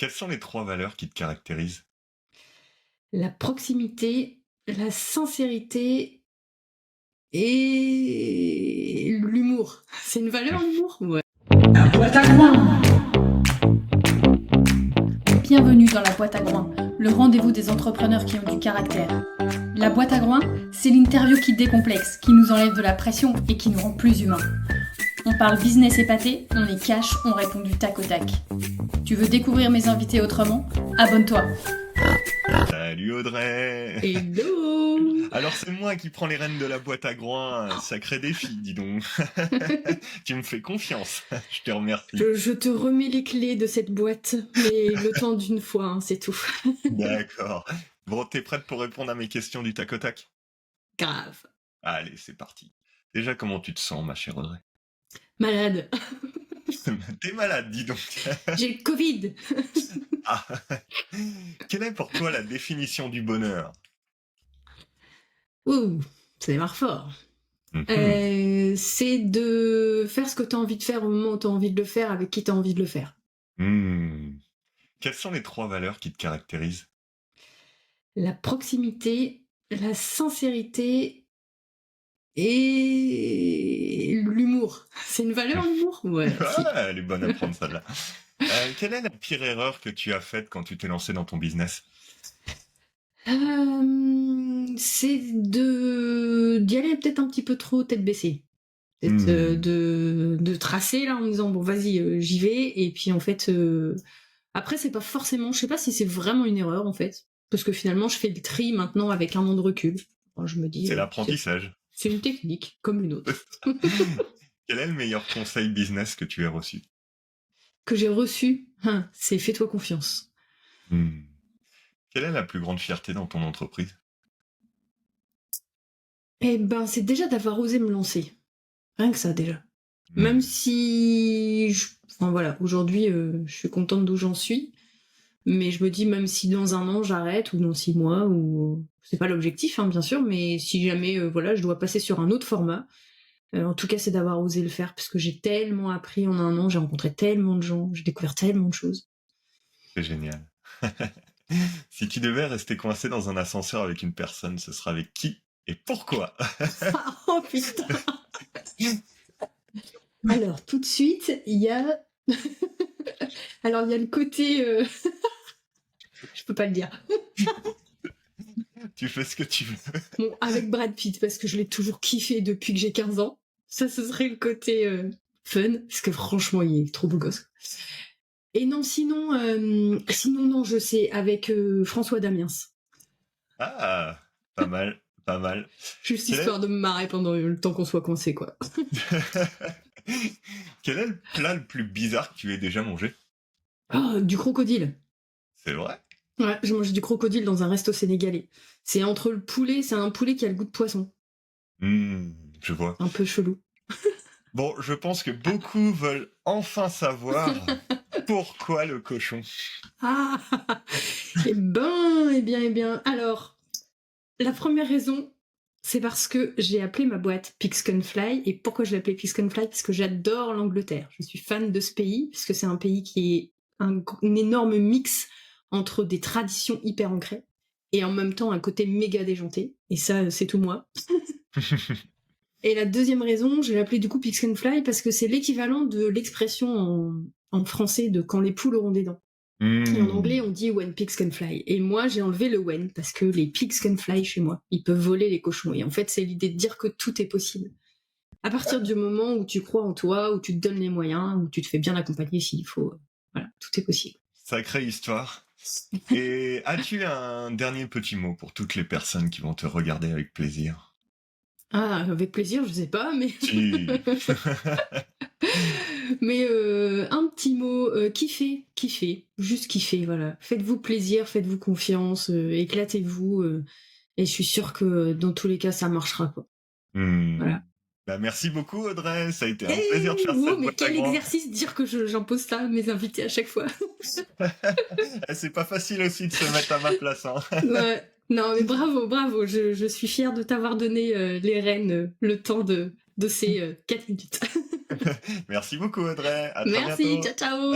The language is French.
Quelles sont les 3 valeurs qui te caractérisent? La proximité, la sincérité et l'humour. C'est une valeur, l'humour? Ouais. La boîte à groin. Bienvenue dans la boîte à groin, le rendez-vous des entrepreneurs qui ont du caractère. La boîte à groin, c'est l'interview qui décomplexe, qui nous enlève de la pression et qui nous rend plus humains. On parle business épaté, on est cash, on répond du tac au tac. Tu veux découvrir mes invités autrement? Abonne-toi. Salut Audrey! Hello! Alors c'est moi qui prends les rênes de la boîte à groin, sacré défi, dis donc. Tu me fais confiance, je te remercie. Je te remets les clés de cette boîte, mais le temps d'une fois, hein, c'est tout. D'accord. Bon, t'es prête pour répondre à mes questions du tac au tac? Grave. Allez, c'est parti. Déjà, comment tu te sens, ma chère Audrey? Malade. T'es malade, dis donc. J'ai le Covid. Ah. Quelle est pour toi la définition du bonheur? Ouh, ça démarre fort. C'est de faire ce que tu as envie de faire au moment où tu as envie de le faire, avec qui tu as envie de le faire. Quelles sont les 3 valeurs qui te caractérisent? La proximité, la sincérité et l'humour. C'est une valeur, l'humour? Ouais. Ah, elle est bonne à prendre, celle-là. Quelle est la pire erreur que tu as faite quand tu t'es lancé dans ton business? C'est d'y aller peut-être un petit peu trop tête baissée. Peut-être de tracer là en me disant bon vas-y j'y vais, et puis en fait après c'est pas forcément, je sais pas si c'est vraiment une erreur en fait, parce que finalement je fais le tri maintenant avec un an de recul. Alors, je me dis C'est l'apprentissage. c'est une technique comme une autre. Quel est le meilleur conseil business que tu aies reçu? Que j'ai reçu, c'est fais-toi confiance. Quelle est la plus grande fierté dans ton entreprise? Eh ben c'est déjà d'avoir osé me lancer. Rien que ça déjà. Même si enfin voilà, aujourd'hui je suis contente d'où j'en suis. Mais je me dis, même si dans un an j'arrête, ou dans 6 mois, ou c'est pas l'objectif, hein, bien sûr, mais si jamais voilà, je dois passer sur un autre format, en tout cas, c'est d'avoir osé le faire, parce que j'ai tellement appris en un an, j'ai rencontré tellement de gens, j'ai découvert tellement de choses. C'est génial. Si tu devais rester coincé dans un ascenseur avec une personne, ce sera avec qui et pourquoi? Oh putain. Alors, tout de suite, il y a... Alors, il y a le côté... Je peux pas le dire. Tu fais ce que tu veux. Bon, avec Brad Pitt, parce que je l'ai toujours kiffé depuis que j'ai 15 ans. Ça, ce serait le côté fun, parce que franchement, il est trop beau gosse. Et non, sinon, non, je sais, avec François Damiens. Ah, pas mal, pas mal. Juste histoire de me marrer pendant le temps qu'on soit coincé, quoi. Quel est le plat le plus bizarre que tu aies déjà mangé? Oh, du crocodile. C'est vrai? Ouais, j'ai mangé du crocodile dans un resto sénégalais. C'est entre le poulet, c'est un poulet qui a le goût de poisson. Je vois. Un peu chelou. Bon, je pense que beaucoup veulent enfin savoir pourquoi le cochon. Ah. Eh bien. Alors, la première raison, c'est parce que j'ai appelé ma boîte Pigs Can Fly. Et pourquoi je l'ai appelée Pigs Can Fly? Parce que j'adore l'Angleterre. Je suis fan de ce pays, parce que c'est un pays qui est un énorme mix entre des traditions hyper ancrées et en même temps un côté méga déjanté. Et ça, c'est tout moi. Et la deuxième raison, je l'ai appelée du coup Pigs Can Fly parce que c'est l'équivalent de l'expression en français de quand les poules auront des dents. Et en anglais, on dit when pigs can fly. Et moi, j'ai enlevé le when parce que les pigs can fly chez moi. Ils peuvent voler les cochons. Et en fait, c'est l'idée de dire que tout est possible. À partir du moment où tu crois en toi, où tu te donnes les moyens, où tu te fais bien accompagner s'il faut. Voilà, tout est possible. Sacrée histoire. Et as-tu un dernier petit mot pour toutes les personnes qui vont te regarder avec plaisir? Ah, avec plaisir, je sais pas, mais... Si. Mais un petit mot, kiffez, juste kiffez, voilà. Faites-vous plaisir, faites-vous confiance, éclatez-vous, et je suis sûre que dans tous les cas, ça marchera, quoi. Voilà. Bah, merci beaucoup Audrey, ça a été un plaisir de faire cette mais boîte à quel groin. exercice de dire que j'impose ça à mes invités à chaque fois. C'est pas facile aussi de se mettre à ma place. Hein. Ouais. Non, mais bravo, je suis fière de t'avoir donné les rênes, le temps de ces 4 minutes. Merci beaucoup Audrey, à très Merci, bientôt. ciao.